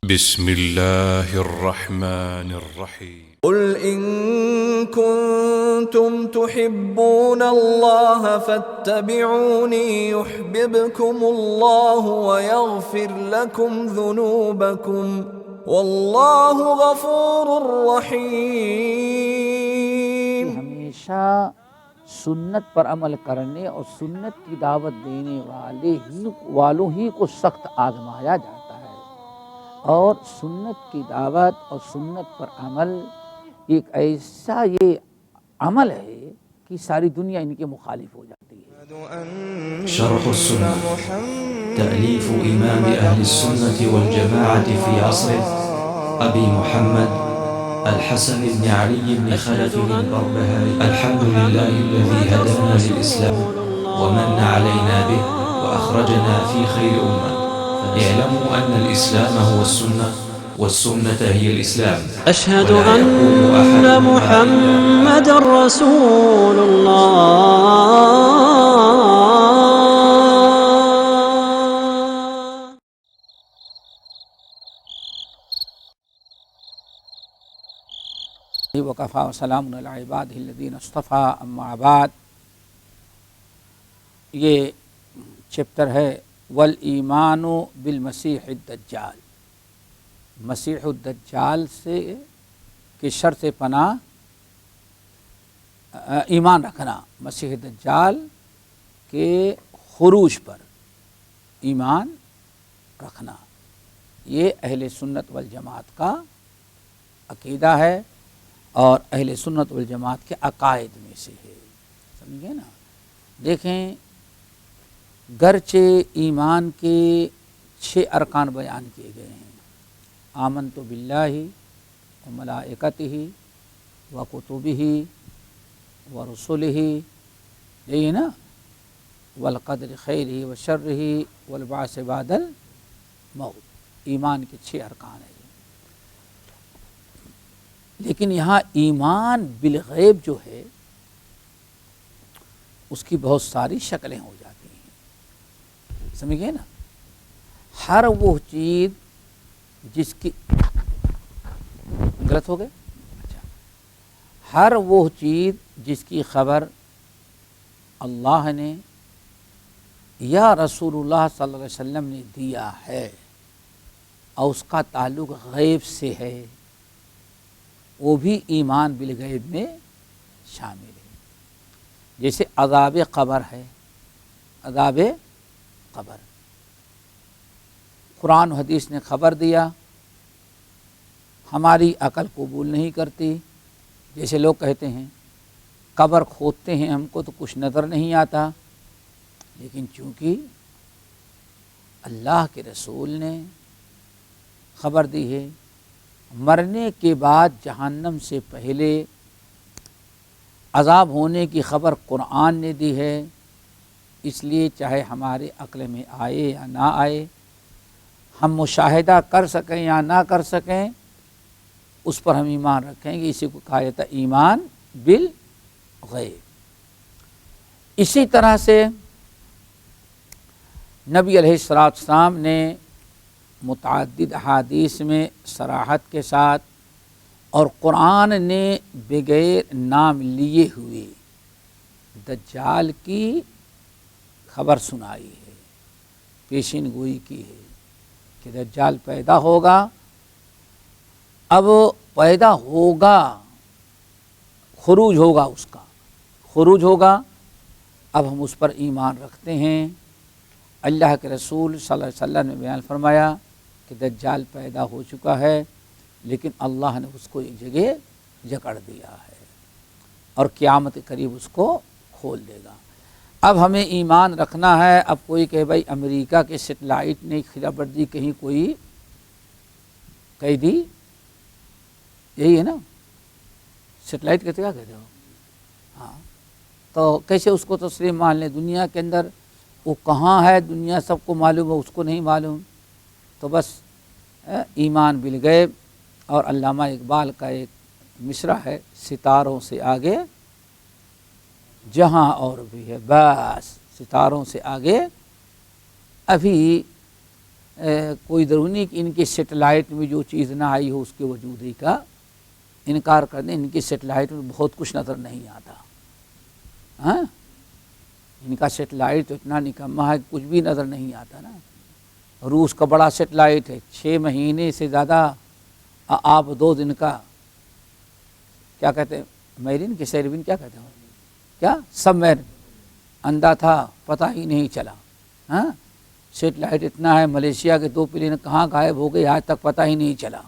بسم الله الرحمن الرحيم قل إن كنتم تحبون الله فاتبعوني يحببكم الله ويغفر لكم ذنوبكم والله غفور رحيم۔ ہمیشہ سنت پر عمل کرنے اور سنت کی دعوت دینے والوں ہی کو سخت آزمایا جاتا ہے، اور سنت کی دعوت اور سنت پر عمل ایک ایسا یہ عمل ہے کہ ساری دنیا ان کے مخالف ہو جاتی ہے۔ شرح السنة تأليف إمام أهل السنة والجماعة في عصره أبي محمد الحسن بن علي بن خلف البربهاري الحمد لله الذي هدانا للإسلام ومن علينا به وأخرجنا في خير أمة اعلموا أن الإسلام هو السنة والسنة هي الإسلام أشهد أن محمد رسول الله۔ وکفا وسلام علی عبادہ الذین اصطفیٰ، اما بعد۔ یہ چیپٹر ہے والایمان بالمسیح الدجال، مسیح الدجال سے کی شر سے پناہ ایمان رکھنا، مسیح الدجال کے خروج پر ایمان رکھنا، یہ اہل سنت والجماعت کا عقیدہ ہے اور اہل سنت والجماعت کے عقائد میں سے ہے، سمجھے نا۔ دیکھیں، گرچہ ایمان کے 6 ارکان بیان کیے گئے ہیں، آمنت باللہ و ملائکتہ و کتبہ و رسلہ، یہی نا، والقدر خیرہ و شرہ والبعث بعد الموت، ایمان کے 6 ارکان ہیں۔ لیکن یہاں ایمان بالغیب جو ہے اس کی بہت ساری شکلیں ہو جاتی ہیں، سمجھ گئے نا۔ ہر وہ چیز جس کی غلط ہو گئے، اچھا، ہر وہ چیز جس کی خبر اللہ نے یا رسول اللہ صلی اللہ علیہ وسلم نے دیا ہے اور اس کا تعلق غیب سے ہے، وہ بھی ایمان بالغیب میں شامل ہے۔ جیسے عذاب قبر ہے، عذاب قبر قرآن و حدیث نے خبر دیا، ہماری عقل قبول نہیں کرتی۔ جیسے لوگ کہتے ہیں قبر کھودتے ہیں ہم کو تو کچھ نظر نہیں آتا، لیکن چونکہ اللہ کے رسول نے خبر دی ہے، مرنے کے بعد جہنم سے پہلے عذاب ہونے کی خبر قرآن نے دی ہے، اس لیے چاہے ہمارے عقل میں آئے یا نہ آئے، ہم مشاہدہ کر سکیں یا نہ کر سکیں، اس پر ہم ایمان رکھیں گے۔ اسی کو کہا جاتا ہے ایمان بالغیب۔ اسی طرح سے نبی علیہ السلام نے متعدد احادیث میں صراحت کے ساتھ اور قرآن نے بغیر نام لیے ہوئے دجال کی خبر سنائی ہے، پیشین گوئی کی ہے کہ دجال پیدا ہوگا۔ اب پیدا ہوگا، خروج ہوگا، اس کا خروج ہوگا، اب ہم اس پر ایمان رکھتے ہیں۔ اللہ کے رسول صلی اللہ علیہ وسلم نے بیان فرمایا کہ دجال پیدا ہو چکا ہے، لیکن اللہ نے اس کو ایک جگہ جکڑ دیا ہے اور قیامت کے قریب اس کو کھول دے گا۔ اب ہمیں ایمان رکھنا ہے۔ اب کوئی کہ بھائی امریکہ کے سیٹلائٹ نے خلاف ورزی کہیں کوئی کہہ دی، یہی ہے نا، سیٹلائٹ کہتے کیا کہتے ہو، ہاں، تو کیسے اس کو تسلیم مان لیں؟ دنیا کے اندر وہ کہاں ہے، دنیا سب کو معلوم ہے، اس کو نہیں معلوم۔ تو بس ایمان بالغیب۔ اور علامہ اقبال کا ایک مصرع ہے، ستاروں سے آگے جہاں اور بھی ہے، بس ستاروں سے آگے ابھی کوئی ضروری نہیں کہ ان کے سیٹلائٹ میں جو چیز نہ آئی ہو اس کے وجود ہی کا انکار کر دیں. ان کی سیٹلائٹ میں بہت کچھ نظر نہیں آتا. ہاں ان کا سیٹلائٹ تو اتنا نکما ہے کہ کچھ بھی نظر نہیں آتا نا. روس کا بڑا سیٹلائٹ ہے 6 مہینے سے زیادہ آپ 2 دن کا کیا کہتے ہیں میرین کے سیربین کیا کہتے ہیں کیا سب میرین اندھا تھا پتہ ہی نہیں چلا. ہاں سیٹلائٹ اتنا ہے ملیشیا کے 2 پلین کہاں غائب ہو گئے آج تک پتہ ہی نہیں چلا.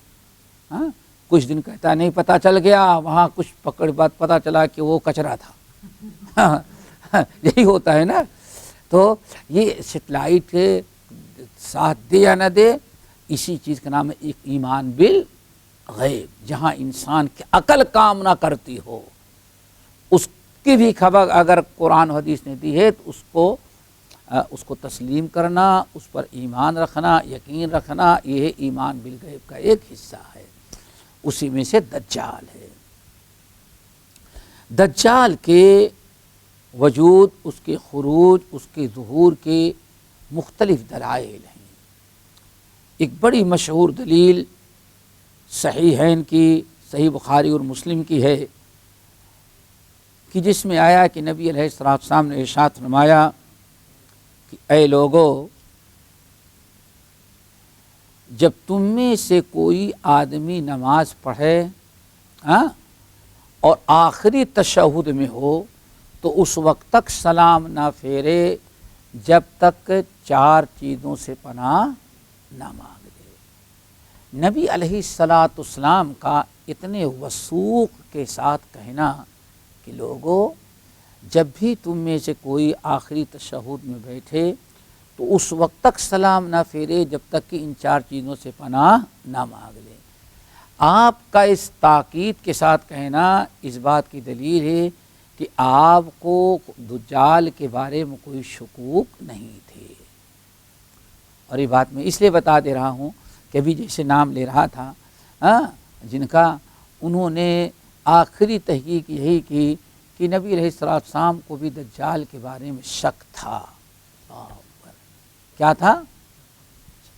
ہاں کچھ دن کہتا نہیں پتہ چل گیا وہاں کچھ پکڑ بات پتہ چلا کہ وہ کچرا تھا. یہی ہوتا ہے نا. تو یہ سیٹلائٹ ساتھ دے یا نہ دے اسی چیز کا نام ہے ایک ایمان بالغیب. جہاں انسان کی عقل کام نہ کرتی ہو اس کی بھی خبر اگر قرآن و حدیث نے دی ہے تو اس کو تسلیم کرنا اس پر ایمان رکھنا یقین رکھنا یہ ایمان بالغیب کا ایک حصہ ہے. اسی میں سے دجال ہے. دجال کے وجود اس کے خروج اس کے ظہور کے مختلف دلائل ہیں. ایک بڑی مشہور دلیل صحیحین کی صحیح بخاری اور مسلم کی ہے کہ جس میں آیا کہ نبی علیہ السلام نے ارشاد فرمایا کہ اے لوگو جب تم میں سے کوئی آدمی نماز پڑھے اور آخری تشہد میں ہو تو اس وقت تک سلام نہ پھیرے جب تک 4 چیزوں سے پناہ نہ مانگ لے. نبی علیہ السلام کا اتنے وثوق کے ساتھ کہنا کہ لوگو جب بھی تم میں سے کوئی آخری تشہد میں بیٹھے تو اس وقت تک سلام نہ پھیرے جب تک کہ ان 4 چیزوں سے پناہ نہ مانگ لے. آپ کا اس تاکید کے ساتھ کہنا اس بات کی دلیل ہے کہ آپ کو دجال کے بارے میں کوئی شکوک نہیں تھے. اور یہ بات میں اس لیے بتا دے رہا ہوں کہ ابھی جیسے نام لے رہا تھا جن کا انہوں نے آخری تحقیق یہی کی کہ نبی علیہ السلام کو بھی دجال کے بارے میں شک تھا. کیا تھا؟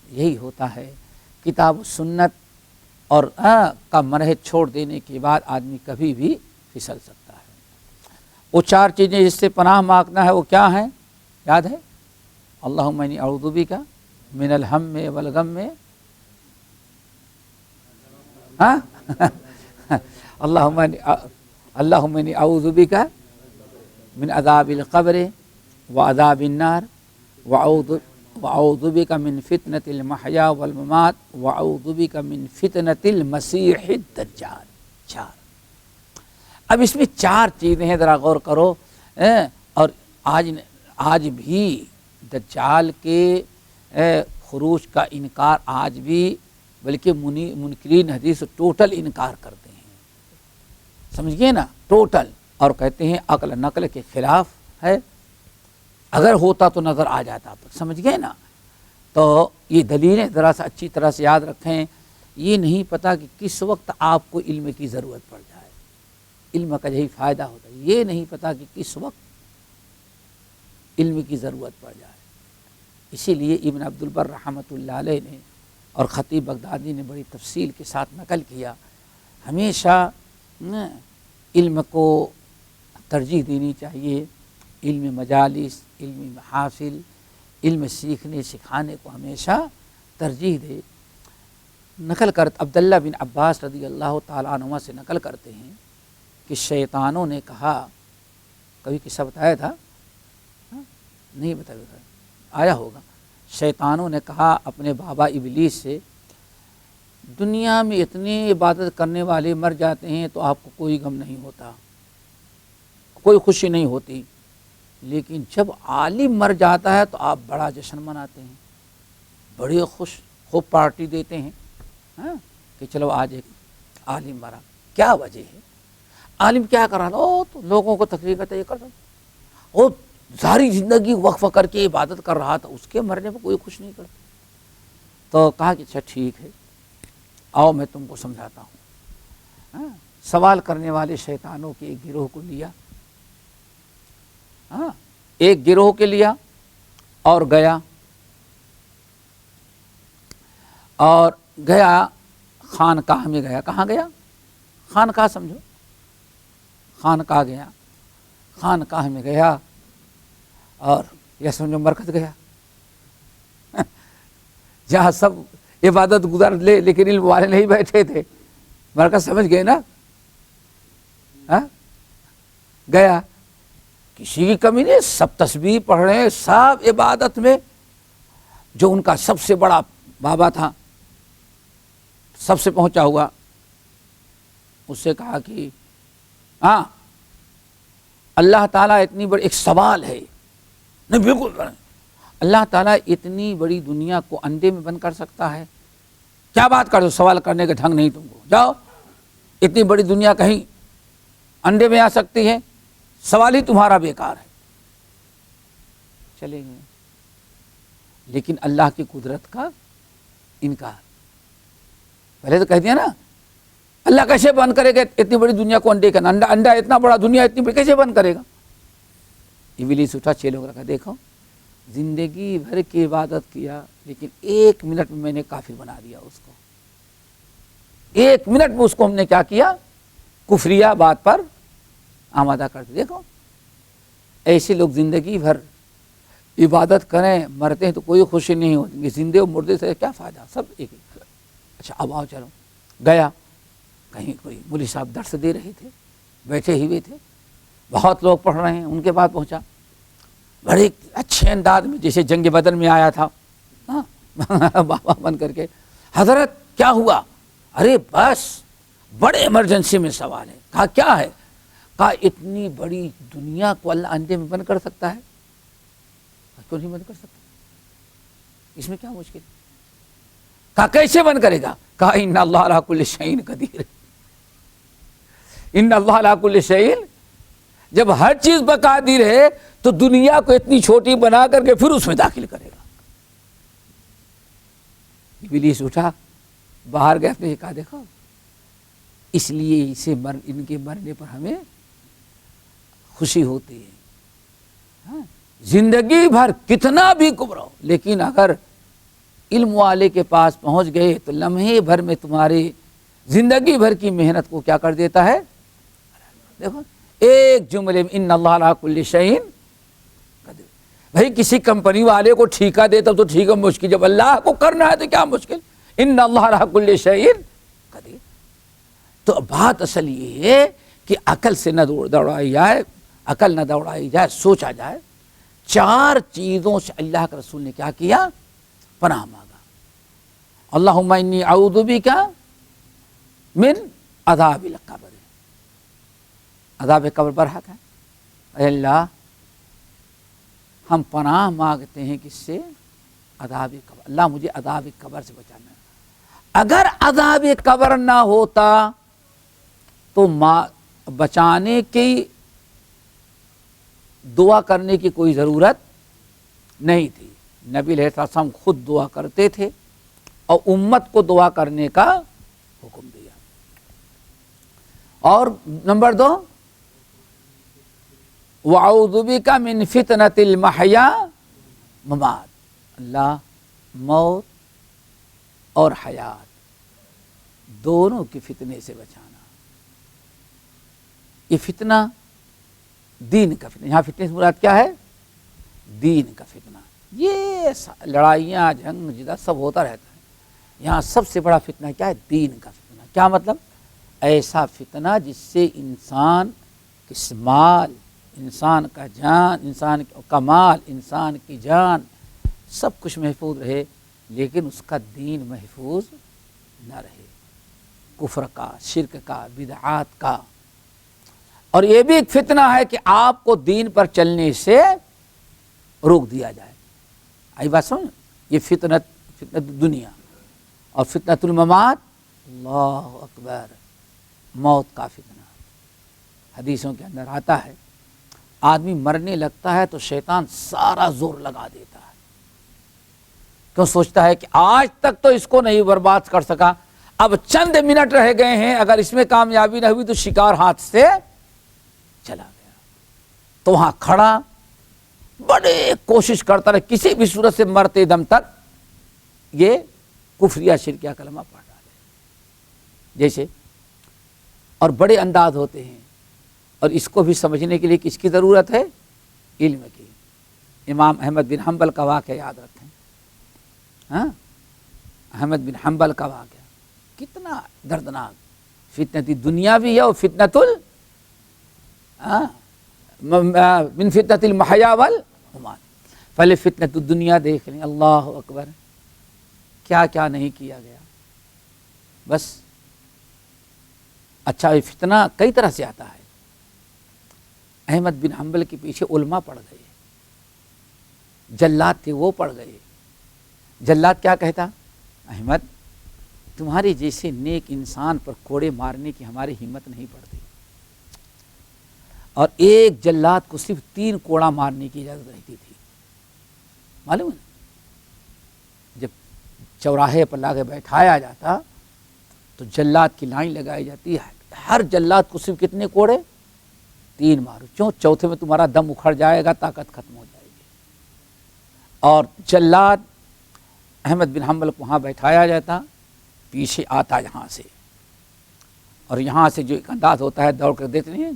یہی ہوتا ہے کتاب و سنت اور کا منہج چھوڑ دینے کے بعد آدمی کبھی بھی پھسل سکتا ہے. وہ 4 چیزیں جس سے پناہ مانگنا ہے وہ کیا ہیں یاد ہے؟ اللہم انی اعوذ بک من الہم والغم اللہم انی اعوذ بک من عذاب القبر وعذاب النار وأعوذ بك من فتنة المحيا والممات وأعوذ بك من فتنة المسيح الدجال. 4. اب اس میں 4 چیزیں ہیں ذرا غور کرو. اور آج بھی دجال کے خروج کا انکار آج بھی بلکہ منکرین حدیث ٹوٹل انکار کرتے ہیں. سمجھ گئے نا ٹوٹل. اور کہتے ہیں عقل نقل کے خلاف ہے. اگر ہوتا تو نظر آ جاتا. سمجھ گئے نا. تو یہ دلیلیں ذرا سا اچھی طرح سے یاد رکھیں. یہ نہیں پتا کہ کس وقت آپ کو علم کی ضرورت پڑ جائے. علم کا یہی فائدہ ہوتا ہے. یہ نہیں پتا کہ کس وقت علم کی ضرورت پڑ جائے. اسی لیے ابن عبد البر رحمۃ اللہ علیہ نے اور خطیب بغدادی نے بڑی تفصیل کے ساتھ نقل کیا ہمیشہ علم کو ترجیح دینی چاہیے. علم مجالس علم محافل علم سیکھنے سکھانے کو ہمیشہ ترجیح دے. نقل کرتے عبداللہ بن عباس رضی اللہ تعالیٰ عنہ سے نقل کرتے ہیں کہ شیطانوں نے کہا. کبھی قصہ بتایا تھا نہیں بتایا آیا ہوگا. شیطانوں نے کہا اپنے بابا ابلیس سے دنیا میں اتنی عبادت کرنے والے مر جاتے ہیں تو آپ کو کوئی غم نہیں ہوتا کوئی خوشی نہیں ہوتی لیکن جب عالم مر جاتا ہے تو آپ بڑا جشن مناتے ہیں بڑے خوب پارٹی دیتے ہیں کہ چلو آج ایک عالم مرا. کیا وجہ ہے؟ عالم کیا کر رہا تھا؟ تو لوگوں کو تقریر کرتا یہ کرتا وہ ساری زندگی وقف کر کے عبادت کر رہا تھا اس کے مرنے پہ کوئی خوش نہیں کرتا. تو کہا کہ اچھا ٹھیک ہے آؤ میں تم کو سمجھاتا ہوں. سوال کرنے والے شیطانوں کے ایک گروہ کو لیا ایک گروہ کے لیا اور گیا اور گیا خانقاہ میں گیا. کہاں گیا؟ خانقاہ سمجھو، خانقاہ گیا، خانقاہ میں گیا اور یہ سمجھو مرکز گیا جہاں سب عبادت گزار لے لیکن علم والے نہیں بیٹھے تھے. مرکز سمجھ گئے نا؟ گیا، کسی کی کمی نہیں، سب تسبیح پڑھ رہے ہیں، سب عبادت میں. جو ان کا سب سے بڑا بابا تھا، سب سے پہنچا ہوا، اس سے کہا کہ ہاں اللہ تعالیٰ اتنی بڑی، ایک سوال ہے. نہیں بالکل، اللہ تعالیٰ اتنی بڑی دنیا کو انڈے میں بند کر سکتا ہے؟ کیا بات کر دو، سوال کرنے کا ڈھنگ نہیں تم کو. جاؤ، اتنی بڑی دنیا کہیں انڈے میں آ سکتی ہے؟ سوال ہی تمہارا بیکار ہے. چلے گئے، لیکن اللہ کی قدرت کا انکار. پہلے تو کہہ دیا نا، اللہ کیسے بند کرے گا اتنی بڑی دنیا کو انڈے کا؟ انڈا اتنا بڑا، دنیا اتنی بڑی، کیسے بند کرے گا؟ ابلیس اٹھا، چیلوں کو رکھا، دیکھو زندگی بھر کی عبادت کیا لیکن 1 منٹ میں نے کافر بنا دیا اس کو. 1 منٹ میں اس کو ہم نے کیا کیا؟ کفریہ بات پر آمادہ کر دیا. دیکھو ایسے لوگ زندگی بھر عبادت کریں، مرتے ہیں تو کوئی خوشی نہیں ہوتی، زندے و مردے سے کیا فائدہ، سب ایک ہی. اچھا اب آؤ چلو. گیا، کہیں کوئی مولوی صاحب درس دے رہے تھے، بیٹھے ہوئے تھے، بہت لوگ پڑھ رہے ہیں. ان کے بعد پہنچا، بڑے اچھے انداز میں جیسے جنگ بدر میں آیا تھا بابا بن کر کے. حضرت کیا ہوا؟ ارے بس بڑے ایمرجنسی میں سوال ہے. کہا کیا ہے؟ کہا اتنی بڑی دنیا کو اللہ انڈے میں بند کر سکتا ہے؟ کیوں نہیں بند کر سکتا؟ اس میں کیا مشکل؟ کہا کیسے بند کرے گا؟ کہا ان اللہ علی کل شیء قدیر. ان اللہ علی کل شیء، جب ہر چیز بقادر ہے تو دنیا کو اتنی چھوٹی بنا کر کے پھر اس میں داخل کرے گا. ابلیس اٹھا، باہر گیا، اپنے کہا دیکھو اس لیے اسے ان کے مرنے پر ہمیں خوشی ہوتی ہے. زندگی بھر کتنا بھی کبرو، لیکن اگر علم والے کے پاس پہنچ گئے تو لمحے بھر میں تمہاری زندگی بھر کی محنت کو کیا کر دیتا ہے؟ دیکھو ایک جملے میں ان اللہ علی کل شیء قدیر. بھائی کسی کمپنی والے کو ٹھیکہ دیتا تو ٹھیک ہے مشکل، جب اللہ کو کرنا ہے تو کیا مشکل؟ ان اللہ علی کل شیء قدیر. تو بات اصل یہ ہے کہ عقل سے نہ دوڑائی جائے، عقل نہ دوڑائی جائے، سوچا جائے. 4 چیزوں سے اللہ کے رسول نے کیا کیا؟ پناہ مانگا. اللہم انی اعوذ بک من عذاب القبر. عذاب قبر برحق ہے. اے اللہ ہم پناہ مانگتے ہیں کس سے؟ عذاب قبر. اللہ مجھے عذاب قبر سے بچانا ہے. اگر عذاب قبر نہ ہوتا تو بچانے کی دعا کرنے کی کوئی ضرورت نہیں تھی. نبی علیہ السلام خود دعا کرتے تھے اور امت کو دعا کرنے کا حکم دیا. اور نمبر 2، وَأَعُوذُ بِكَ مِن فِتْنَةِ الْمَحْيَا مَمَاتِ. اللہ موت اور حیات دونوں کی فتنے سے بچانا. یہ فتنہ دین کا فتنہ. یہاں فتنے سے مراد کیا ہے؟ دین کا فتنہ. یہ لڑائیاں جنگ جدہ سب ہوتا رہتا ہے. یہاں سب سے بڑا فتنہ کیا ہے؟ دین کا فتنہ. کیا مطلب؟ ایسا فتنہ جس سے انسان کی مال، انسان کا جان، انسان کا مال، انسان کی جان سب کچھ محفوظ رہے لیکن اس کا دین محفوظ نہ رہے. کفر کا، شرک کا، بدعات کا. اور یہ بھی ایک فتنہ ہے کہ آپ کو دین پر چلنے سے روک دیا جائے. آئی بات سمجھ؟ یہ فتنہ دنیا. اور فتنۃ الممات، اللہ اکبر، موت کا فتنہ. حدیثوں کے اندر آتا ہے آدمی مرنے لگتا ہے تو شیطان سارا زور لگا دیتا ہے. کیوں؟ سوچتا ہے کہ آج تک تو اس کو نہیں برباد کر سکا، اب چند منٹ رہ گئے ہیں، اگر اس میں کامیابی نہ ہوئی تو شکار ہاتھ سے چلا گیا. تو وہاں کھڑا بڑے کوشش کرتا رہے کسی بھی صورت سے مرتے دم تک یہ کفریہ شرکیہ کلمہ پڑھ ڈالے جیسے، اور بڑے انداز ہوتے ہیں، اور اس کو بھی سمجھنے کے لیے کس کی ضرورت ہے؟ علم کی۔ امام احمد بن حنبل کا واقعہ یاد رکھیں، ہاں، احمد بن حنبل کا واقعہ کتنا دردناک، فتنۃ دنیا بھی ہے اور فتنۃ من فتنۃ المحیا والممات۔ پہلے فتنۃ الدنیا دیکھ لیں، اللہ اکبر، کیا کیا نہیں کیا گیا، بس۔ اچھا، یہ فتنہ کئی طرح سے آتا ہے۔ احمد بن حنبل کے پیچھے علماء پڑ گئے، جلاد تھے وہ پڑ گئے۔ جلاد کیا کہتا؟ احمد، تمہارے جیسے نیک انسان پر کوڑے مارنے کی ہماری ہمت نہیں پڑتی، اور ایک جلاد کو صرف 3 کوڑا مارنے کی اجازت رہتی تھی، معلوم ہے؟ جب چوراہے پر لا کے بیٹھایا جاتا تو جلاد کی لائن لگائی جاتی ہے، ہر جلاد کو صرف کتنے کوڑے؟ 3 مارو، کیوں؟ چوتھے میں تمہارا دم اکھڑ جائے گا، طاقت ختم ہو جائے گی۔ اور جلاد احمد بن حنبل کو وہاں بیٹھایا جاتا، پیچھے آتا یہاں سے، اور یہاں سے جو ایک انداز ہوتا ہے دوڑ کر، دیکھ رہے ہیں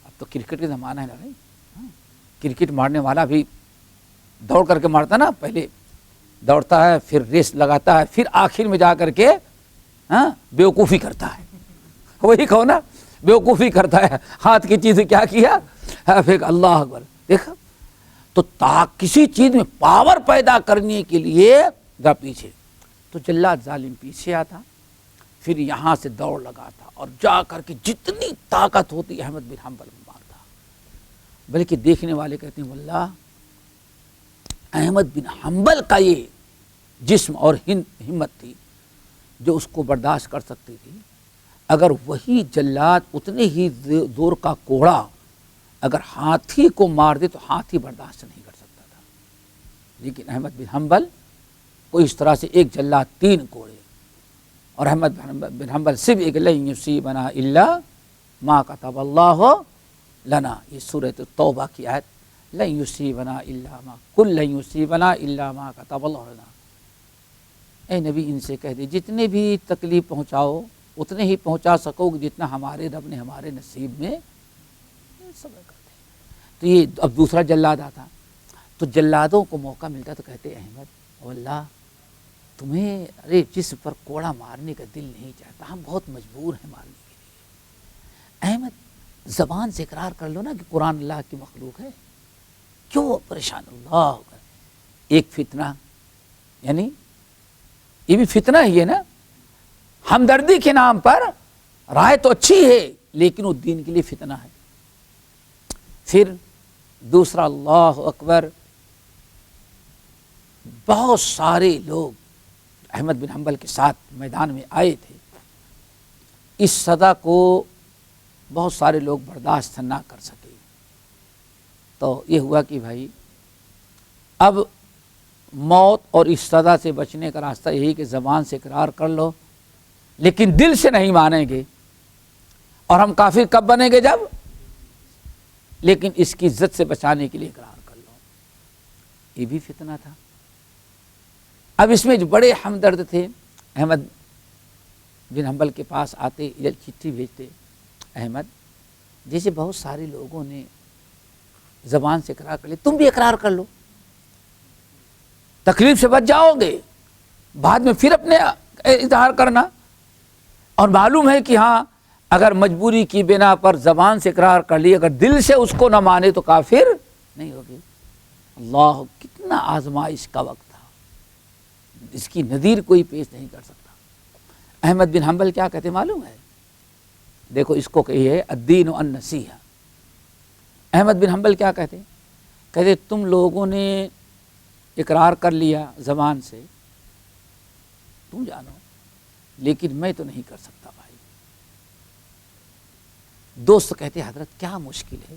اب تو کرکٹ کا زمانہ ہے نا بھائی، کرکٹ مارنے والا بھی دوڑ کر کے مارتا نا، پہلے دوڑتا ہے، پھر ریس لگاتا ہے، پھر آخر میں جا کر کے بیوقوفی کرتا ہے، وہی کہو نا، بیوقوفی کرتا ہے، ہاتھ کی چیز کیا کیا، پھر اللہ اکبر، دیکھا تو کسی چیز میں پاور پیدا کرنے کے لیے ذرا پیچھے، تو جلاد ظالم پیچھے آتا، پھر یہاں سے دوڑ لگاتا اور جا کر کے جتنی طاقت ہوتی احمد بن حنبل میں مارتا، بلکہ دیکھنے والے کہتے ہیں واللہ احمد بن حنبل کا یہ جسم اور ہمت تھی جو اس کو برداشت کر سکتی تھی، اگر وہی جلاد اتنے ہی زور کا کوڑا اگر ہاتھی کو مار دے تو ہاتھی برداشت نہیں کر سکتا تھا، لیکن احمد بن حنبل کو اس طرح سے ایک جلاد 3 کوڑے، اور احمد بن حنبل صرف ایک لن یصیبنا الا ما کتب اللہ لنا، یہ سورۃ توبہ کی آیت، لن یصیبنا الا ما قل لن یصیبنا الا ما کتب اللہ لنا، اے نبی ان سے کہہ دے جتنے بھی تکلیف پہنچاؤ اتنے ہی پہنچا سکو گے جتنا ہمارے رب نے ہمارے نصیب میں صبر کرتے۔ تو یہ اب دوسرا جلاد آتا، تو جلادوں کو موقع ملتا تو کہتے احمد واللہ تمہیں ارے جس پر کوڑا مارنے کا دل نہیں چاہتا، ہم بہت مجبور ہیں مارنے کے لیے۔ احمد زبان سے اقرار کر لو نا کہ قرآن اللہ کی مخلوق ہے، کیوں پریشان؟ اللہ ایک فتنہ، یعنی یہ بھی فتنہ ہی ہے نا، ہمدردی کے نام پر رائے تو اچھی ہے لیکن وہ دین کے لیے فتنہ ہے۔ پھر دوسرا، اللہ اکبر، بہت سارے لوگ احمد بن حنبل کے ساتھ میدان میں آئے تھے، اس صدا کو بہت سارے لوگ برداشت نہ کر سکے، تو یہ ہوا کہ بھائی اب موت اور اس صدا سے بچنے کا راستہ یہی کہ زبان سے اقرار کر لو لیکن دل سے نہیں مانیں گے، اور ہم کافر کب بنیں گے؟ جب، لیکن اس کی عزت سے بچانے کے لیے اقرار کر لو۔ یہ بھی فتنہ تھا۔ اب اس میں جو بڑے ہمدرد تھے احمد بن حنبل کے پاس آتے، چٹھی بھیجتے، احمد جیسے بہت سارے لوگوں نے زبان سے اقرار کر لیا، تم بھی اقرار کر لو، تکلیف سے بچ جاؤ گے، بعد میں پھر اپنے اظہار کرنا۔ اور معلوم ہے کہ ہاں اگر مجبوری کی بنا پر زبان سے اقرار کر لی، اگر دل سے اس کو نہ مانے تو کافر نہیں ہوگی۔ اللہ، کتنا آزمائش کا وقت تھا، اس کی نظیر کوئی پیش نہیں کر سکتا۔ احمد بن حنبل کیا کہتے معلوم ہے؟ دیکھو اس کو کہیے الدین النصیحہ۔ احمد بن حنبل کیا کہتے؟ کہتے تم لوگوں نے اقرار کر لیا زبان سے، تم جانو، لیکن میں تو نہیں کر سکتا بھائی۔ دوست کہتے حضرت کیا مشکل ہے،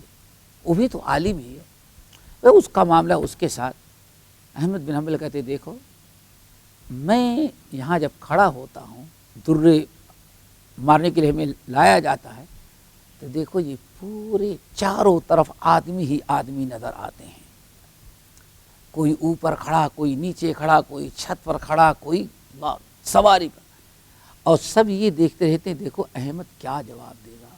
وہ بھی تو عالم ہی ہے، اس کا معاملہ اس کے ساتھ۔ احمد بن حنبل کہتے دیکھو میں یہاں جب کھڑا ہوتا ہوں، درے مارنے کے لیے ہمیں لایا جاتا ہے، تو دیکھو یہ پورے چاروں طرف آدمی ہی آدمی نظر آتے ہیں، کوئی اوپر کھڑا، کوئی نیچے کھڑا، کوئی چھت پر کھڑا، کوئی سواری پر، اور سب یہ دیکھتے رہتے ہیں دیکھو احمد کیا جواب دے گا۔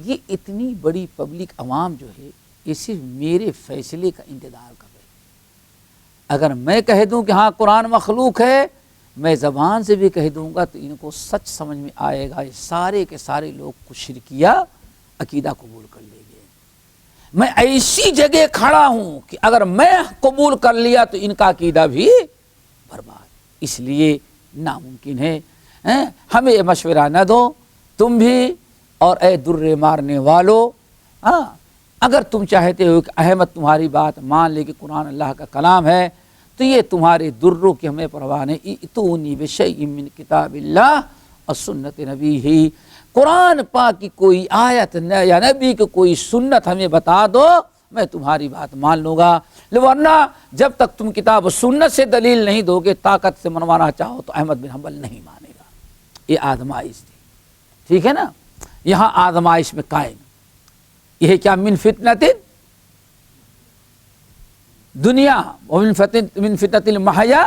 یہ اتنی بڑی پبلک عوام جو ہے یہ صرف میرے فیصلے کا انتظار کر رہے ہیں۔ اگر میں کہہ دوں کہ ہاں قرآن مخلوق ہے، میں زبان سے بھی کہہ دوں گا تو ان کو سچ سمجھ میں آئے گا، یہ سارے کے سارے لوگ کو شرکیہ عقیدہ قبول کر لیں گے۔ میں ایسی جگہ کھڑا ہوں کہ اگر میں قبول کر لیا تو ان کا عقیدہ بھی برباد، اس لیے ناممکن ہے۔ ہمیں مشورہ نہ دو تم بھی، اور اے در مارنے والو، اگر تم چاہتے ہو کہ احمد تمہاری بات مان لے کہ قرآن اللہ کا کلام ہے تو یہ تمہارے دروں کی ہمیں پرواہ نہیں، ائتونی بشیء من کتاب اللہ اور سنت نبی ہی، قرآن پاک کی کوئی آیت یا نبی کی کوئی سنت ہمیں بتا دو، میں تمہاری بات مان لوں گا، ورنہ جب تک تم کتاب و سنت سے دلیل نہیں دو گے، طاقت سے منوانا چاہو تو احمد بن حنبل نہیں مانے گا۔ یہ آزمائش تھی، ٹھیک ہے نا، یہاں آزمائش میں قائم، یہ کیا من فتنۃ دنیا ومن فتنۃ المحیا۔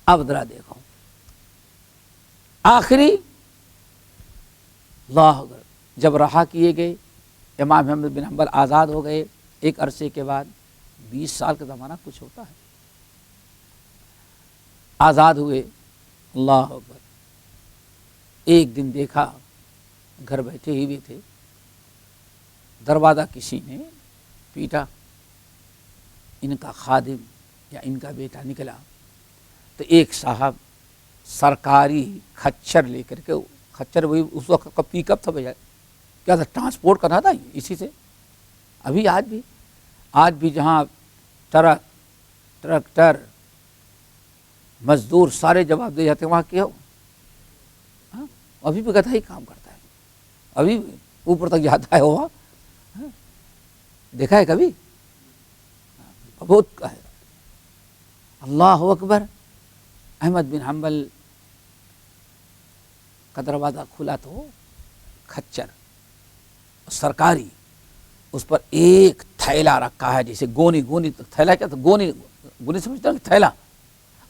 اب ذرا دیکھو آخری اللہ اکبر، جب رہا کیے گئے امام احمد بن حنبل آزاد ہو گئے، ایک عرصے کے بعد 20 سال کا زمانہ کچھ ہوتا ہے، آزاد ہوئے، اللہ اکبر، ایک دن دیکھا گھر بیٹھے ہی بھی تھے، دروازہ کسی نے پیٹا، ان کا خادم یا ان کا بیٹا نکلا تو ایک صاحب سرکاری کھچر لے کر کے، کھچر وہی اس وقت کا پک اپ تھا بھیا، کیا تھا، ٹرانسپورٹ کرنا تھا اسی سے، ابھی آج بھی جہاں ٹرک ٹریکٹر مزدور سارے جواب دے جاتے ہیں، وہاں کیا ہو، ابھی بھی گدھا ہی کام کرتا ہے، ابھی اوپر تک جاتا ہے، وہاں دیکھا ہے کبھی، بہت ہے۔ اللہ اکبر، احمد بن حنبل کا دروازہ کھلا تو کھچر سرکاری، اس پر ایک تھیلا رکھا ہے، جیسے گونی تھیلا، کیا تھا، گونی سمجھتے ہیں تھیلا،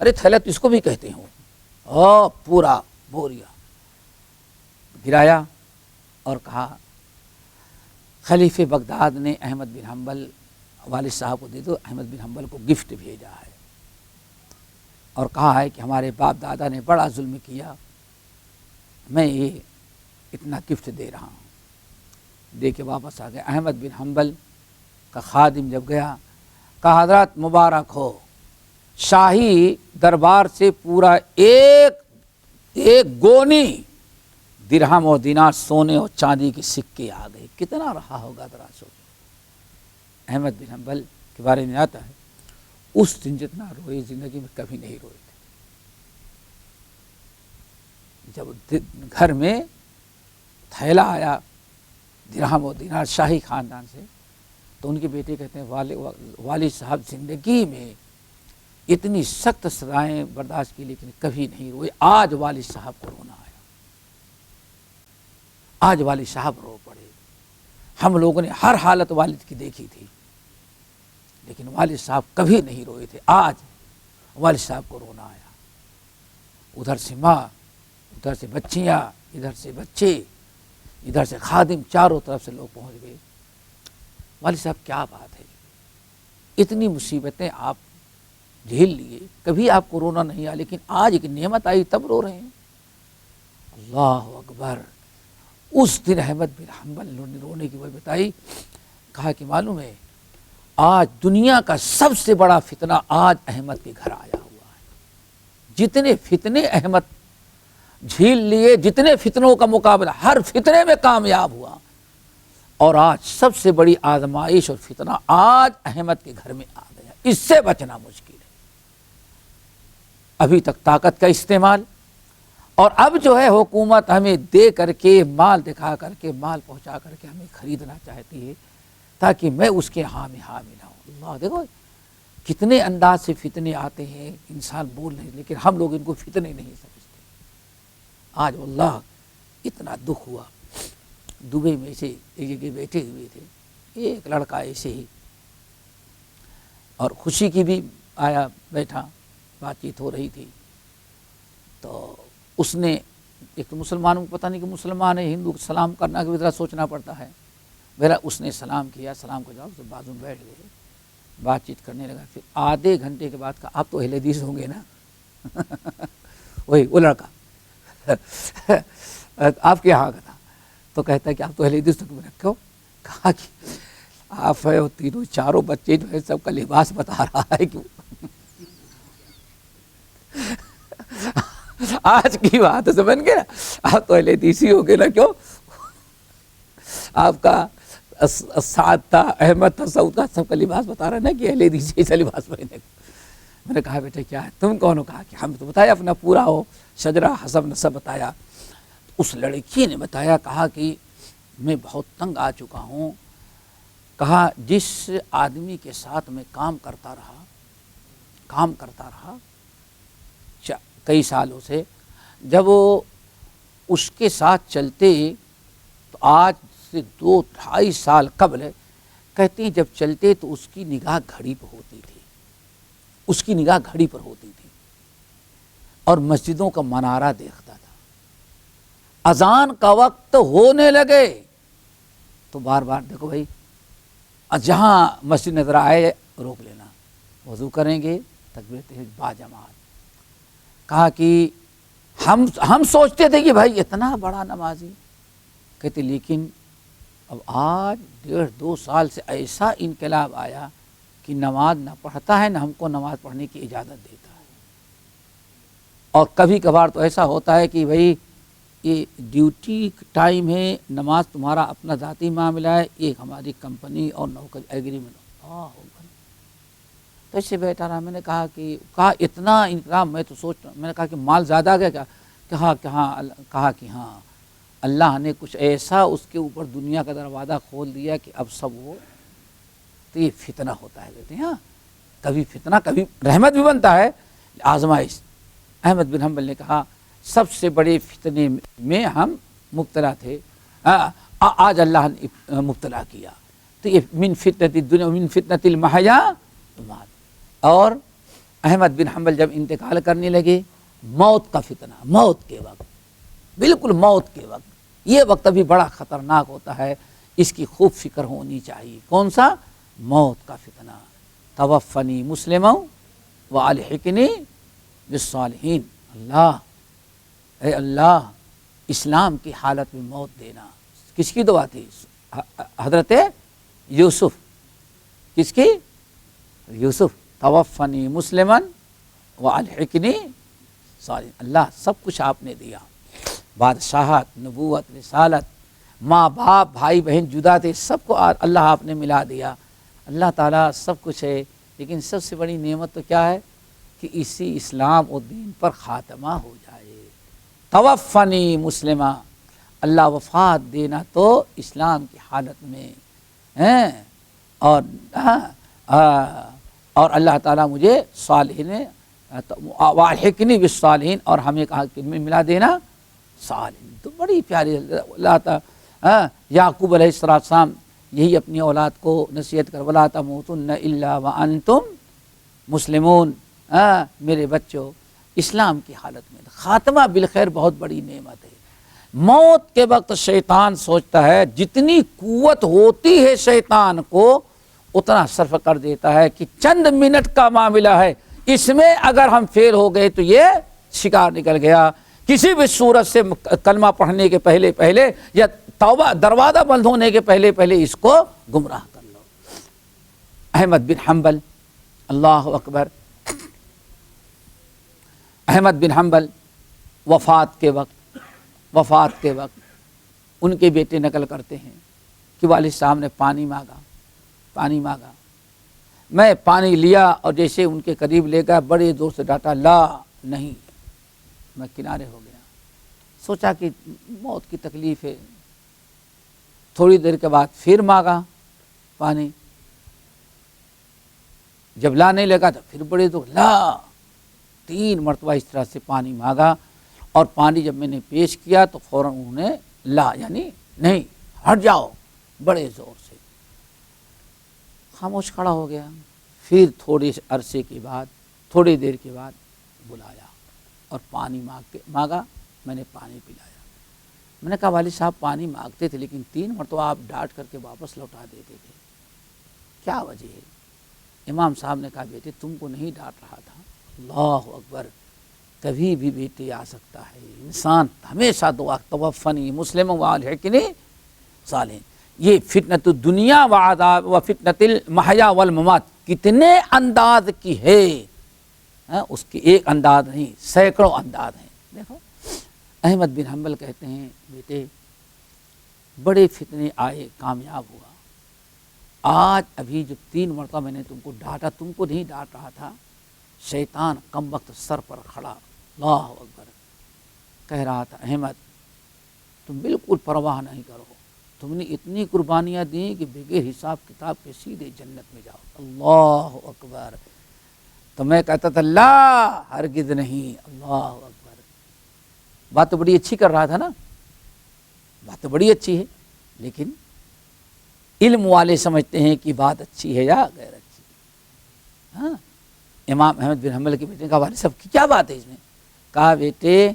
ارے تھیلا تو اس کو بھی کہتے ہیں، پورا بوریا گرایا اور کہا خلیفہ بغداد نے احمد بن حنبل والد صاحب کو دے دو، احمد بن حنبل کو گفٹ بھیجا ہے، اور کہا ہے کہ ہمارے باپ دادا نے بڑا ظلم کیا، میں یہ اتنا گفٹ دے رہا ہوں، دے کے واپس آ گئے۔ احمد بن حنبل کا خادم جب گیا، کہا حضرات مبارک ہو، شاہی دربار سے پورا ایک گونی درہم اور دینار سونے اور چاندی کے سکے آ گئے، کتنا رہا ہوگا ذرا سوچو۔ احمد بن حنبل کے بارے میں آتا ہے اس دن جتنا روئے زندگی میں کبھی نہیں روئے تھے، جب گھر میں تھیلا آیا درہم و دینار شاہی خاندان سے، تو ان کے بیٹے کہتے ہیں والد صاحب زندگی میں اتنی سخت سزائیں برداشت کی لیکن کبھی نہیں روئے، آج والد صاحب کو رونا آیا، آج والد صاحب رو پڑے۔ ہم لوگوں نے ہر حالت والد کی دیکھی تھی لیکن والد صاحب کبھی نہیں روئے تھے، آج والد صاحب کو رونا آیا، ادھر سے ماں، ادھر سے بچیاں، ادھر سے بچے، ادھر سے خادم، چاروں طرف سے لوگ پہنچ گئے۔ والد صاحب کیا بات ہے، اتنی مصیبتیں آپ جھیل لیے، کبھی آپ کو رونا نہیں آیا، لیکن آج ایک نعمت آئی تب رو رہے ہیں۔ اللہ اکبر، اس دن احمد بن حنبل نے رونے کی وجہ بتائی، کہا کہ معلوم ہے آج دنیا کا سب سے بڑا فتنہ آج احمد کے گھر آیا ہوا ہے، جتنے فتنے احمد جھیل لیے، جتنے فتنوں کا مقابلہ، ہر فتنے میں کامیاب ہوا، اور آج سب سے بڑی آزمائش اور فتنہ آج احمد کے گھر میں آ گیا، اس سے بچنا مشکل ہے۔ ابھی تک طاقت کا استعمال، اور اب جو ہے حکومت ہمیں دے کر کے، مال دکھا کر کے، مال پہنچا کر کے ہمیں خریدنا چاہتی ہے تاکہ میں اس کے حامی نہ ہوں۔ اللہ دیکھو کتنے انداز سے فتنے آتے ہیں، انسان بول نہیں، لیکن ہم لوگ ان کو فتنے نہیں سمجھتے۔ آج واللہ اتنا دکھ ہوا، دبئی میں ایسے ایک جگہ بیٹھے ہوئے تھے، ایک لڑکا ایسے ہی، اور خوشی کی بھی آیا، بیٹھا، بات چیت ہو رہی تھی، تو اس نے ایک تو مسلمانوں کو پتہ نہیں کہ مسلمان ہے، ہندو کو سلام کرنا کی ذرا سوچنا پڑتا ہے، میرا اس نے سلام کیا، سلام کا جواب سے بازو میں بیٹھ گئے، بات چیت کرنے لگا۔ پھر آدھے گھنٹے کے بعد کہا آپ تو اہل حدیث ہوں گے نا وہی وہ لڑکا آپ کے یہاں کا تھا، تو کہتا ہے کہ آپ تو اہل حدیث ہو، کیوں؟ کہا کہ آپ ہے تینوں چاروں بچے جو ہے سب کا لباس بتا رہا ہے کیوں آج کی بات سمجھ گئے نا، آپ تو اہل حدیث ہی ہو گے نا، کیوں؟ آپ کا سعد تھا، احمد تھا، سعود تھا، سب کا لباس بتا رہا ہے نا کہ اہل حدیث ایسا لباس پہنے کا۔ میں نے کہا بیٹا کیا ہے، تم کون ہو؟ کہا کہ ہم تو بتایا اپنا پورا ہو شجرہ حسب نسب بتایا۔ اس لڑکی نے بتایا، کہا کہ میں بہت تنگ آ چکا ہوں، کہا جس آدمی کے ساتھ میں کام کرتا رہا کئی سالوں سے، جب وہ اس کے ساتھ چلتے تو آج سے 2-2.5 سال قبل کہتے ہیں جب چلتے تو اس کی نگاہ گھڑی پر ہوتی تھی، اور مسجدوں کا منارہ دیکھتا تھا۔ اذان کا وقت ہونے لگے تو بار بار دیکھو بھائی جہاں مسجد نظر آئے روک لینا، وضو کریں گے تکبیر تحریمہ باجماعت۔ کہا کہ ہم سوچتے تھے کہ بھائی اتنا بڑا نمازی، کہتے لیکن اب آج 1.5-2 سال سے ایسا انقلاب آیا کہ نماز نہ پڑھتا ہے، نہ ہم کو نماز پڑھنے کی اجازت دیتا ہے۔ اور کبھی کبھار تو ایسا ہوتا ہے کہ بھائی یہ ڈیوٹی ٹائم ہے، نماز تمہارا اپنا ذاتی معاملہ ہے، ایک ہماری کمپنی اور نوکر ایگریمنٹ ہوگا۔ تو اس سے بیٹھا رہا، میں نے کہا کہ اتنا انقلاب، میں تو سوچ رہا، میں نے کہا کہ مال زیادہ آ گیا کیا؟ کہا کہ ہاں اللہ نے کچھ ایسا اس کے اوپر دنیا کا دروازہ کھول دیا کہ اب سب وہ، تو یہ فتنہ ہوتا ہے کہتے ہیں، ہاں کبھی فتنہ کبھی رحمت بھی بنتا ہے، آزمائش۔ احمد بن حنبل نے کہا سب سے بڑے فتنے میں ہم مبتلا تھے، آج اللہ نے مبتلا کیا، تو یہ من فتنۃ الدنیا من فتنۃ المحیا والممات۔ اور احمد بن حنبل جب انتقال کرنے لگے، موت کا فتنہ، موت کے وقت، بالکل موت کے وقت، یہ وقت بھی بڑا خطرناک ہوتا ہے، اس کی خوب فکر ہونی چاہیے۔ کون سا؟ موت کا فتنہ۔ توفنی مسلما والحقنی بالصالحین۔ اللہ، اے اللہ، اسلام کی حالت میں موت دینا۔ کس کی دعا تھی؟ حضرت یوسف۔ کس کی؟ یوسف۔ توفنی مسلما والحقنی صالحین۔ اللہ سب کچھ آپ نے دیا، بادشاہت، نبوت، رسالت، ماں باپ، بھائی بہن جدا تھے، سب کو اللہ آپ نے ملا دیا۔ اللہ تعالیٰ سب کچھ ہے، لیکن سب سے بڑی نعمت تو کیا ہے کہ اسی اسلام و دین پر خاتمہ ہو جائے۔ توفنی مسلمہ، اللہ وفات دینا تو اسلام کی حالت میں ہیں، اور اللہ تعالیٰ مجھے صالحین والحقنی بالصالحین، اور ہمیں کہا کہ ملا دینا صالحین۔ تو بڑی پیاری اللہ تعالیٰ یعقوب علیہ السلام یہی اپنی اولاد کو نصیحت کر، وَلَا تَمُوتُنَّ إِلَّا وَأَنْتُمْ مسلمون۔ میرے بچوں، اسلام کی حالت میں خاتمہ بالخیر بہت بڑی نعمت ہے۔ موت کے وقت شیطان سوچتا ہے جتنی قوت ہوتی ہے شیطان کو اتنا صرف کر دیتا ہے کہ چند منٹ کا معاملہ ہے، اس میں اگر ہم فیل ہو گئے تو یہ شکار نکل گیا۔ کسی بھی صورت سے کلمہ پڑھنے کے پہلے یا توبہ دروازہ بند ہونے کے پہلے اس کو گمراہ کر لو۔ احمد بن حنبل، اللہ اکبر، احمد بن حنبل وفات کے وقت ان کے بیٹے نقل کرتے ہیں کہ والد صاحب نے پانی مانگا، میں پانی لیا اور جیسے ان کے قریب لے گیا بڑے زور سے ڈانٹا، لا نہیں، میں کنارے ہو گیا، سوچا کہ موت کی تکلیف ہے۔ تھوڑی دیر کے بعد پھر مانگا پانی، جب لانے لگا تو پھر بڑے زور، لا، 3 مرتبہ اس طرح سے پانی مانگا، اور پانی جب میں نے پیش کیا تو فوراً انہوں نے لا یعنی نہیں، ہٹ جاؤ، بڑے زور سے۔ خاموش کھڑا ہو گیا، پھر تھوڑی دیر کے بعد بلایا اور پانی مانگا، میں نے پانی پلایا۔ میں نے کہا والد صاحب پانی مانگتے تھے لیکن 3 مرتبہ آپ ڈانٹ کر کے واپس لوٹا دیتے تھے، کیا وجہ ہے؟ امام صاحب نے کہا بیٹے تم کو نہیں ڈانٹ رہا تھا۔ اللہ اکبر، کبھی بھی بیٹے آ سکتا ہے، انسان ہمیشہ دعا توفنی مسلم والحقنی صالحین۔ یہ فتنۃ الدنیا وعذاب و فتنۃ المحیا والممات کتنے انداز کی ہے، اس کی ایک انداز نہیں، سینکڑوں انداز ہیں۔ دیکھو احمد بن حنبل کہتے ہیں بیٹے بڑے فتنے آئے، کامیاب ہوا۔ آج ابھی جب 3 مرتبہ میں نے تم کو ڈانٹا، تم کو نہیں ڈانٹ رہا تھا، شیطان کم وقت سر پر کھڑا، اللہ اکبر، کہہ رہا تھا احمد تم بالکل پرواہ نہیں کرو، تم نے اتنی قربانیاں دیں کہ بغیر حساب کتاب کے سیدھے جنت میں جاؤ۔ اللہ اکبر، تو میں کہتا تھا لا ہرگز نہیں، اللہ اکبر۔ بات تو بڑی اچھی کر رہا تھا نا، بات تو بڑی اچھی ہے، لیکن علم والے سمجھتے ہیں کہ بات اچھی ہے یا غیر اچھی۔ ہاں، امام احمد بن حنبل کے بیٹے کا والد صاحب کی کیا بات ہے اس میں؟ کہا بیٹے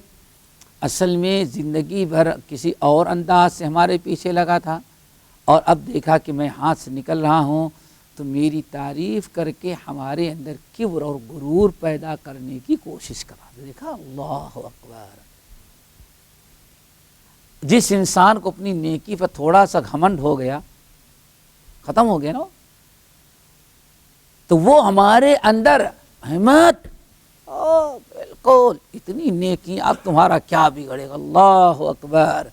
اصل میں زندگی بھر کسی اور انداز سے ہمارے پیچھے لگا تھا، اور اب دیکھا کہ میں ہاتھ سے نکل رہا ہوں تو میری تعریف کر کے ہمارے اندر کبر اور غرور پیدا کرنے کی کوشش کرا۔ دیکھا، اللہ اکبر۔ جس انسان کو اپنی نیکی پر تھوڑا سا گھمنڈ ہو گیا، ختم ہو گیا نا، تو وہ ہمارے اندر احمد بالکل اتنی نیکی، اب تمہارا کیا بگڑے گا، اللہ اکبر۔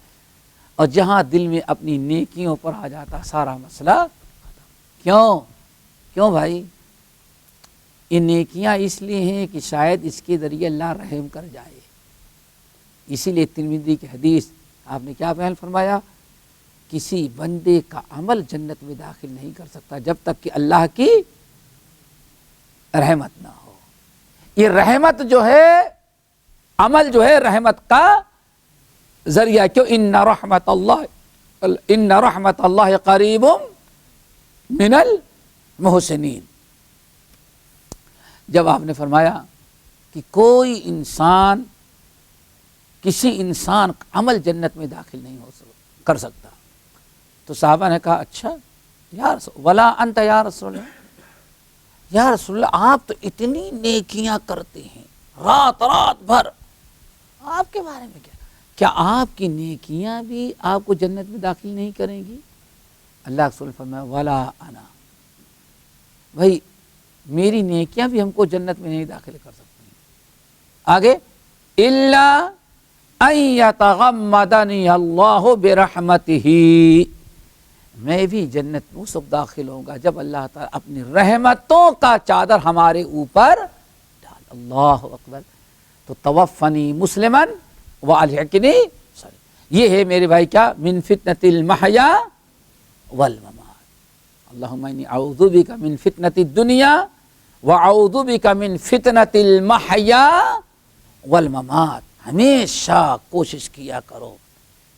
اور جہاں دل میں اپنی نیکیوں پر آ جاتا سارا مسئلہ کیوں بھائی؟ یہ نیکیاں اس لیے ہیں کہ شاید اس کے ذریعے اللہ رحم کر جائے۔ اسی لیے ترمذی کی حدیث آپ نے کیا بیان فرمایا؟ کسی بندے کا عمل جنت میں داخل نہیں کر سکتا جب تک کہ اللہ کی رحمت نہ ہو۔ یہ رحمت جو ہے، عمل جو ہے رحمت کا ذریعہ، کیوں؟ ان رحمت اللہ قریب من المحسنین۔ جب آپ نے فرمایا کہ کوئی انسان، کسی انسان کا عمل جنت میں داخل نہیں کر سکتا، تو صحابہ نے کہا اچھا یا رسول ولا انت یا رسول اللہ، یا رسول اللہ آپ تو اتنی نیکیاں کرتے ہیں رات بھر، آپ کے بارے میں کیا آپ کی نیکیاں بھی آپ کو جنت میں داخل نہیں کریں گی؟ اللہ کے رسول فرمایا ولا انا، بھائی میری نیکیاں بھی ہم کو جنت میں نہیں داخل کر سکتی۔ آگے الا ان یتغمدنی اللہ برحمتہ، میں بھی جنت میں اس وقت داخل ہوں گا جب اللہ تعالیٰ اپنی رحمتوں کا چادر ہمارے اوپر ڈال۔ اللہ اکبر۔ تو توفنی مسلمن والحقنی، یہ ہے میرے بھائی کیا؟ من فتنۃ المحیا والممات۔ اللہم انی اعوذ بک من فتنۃ الدنیا واعوذ بک من فتنۃ المحیا والممات۔ ہمیشہ کوشش کیا کرو،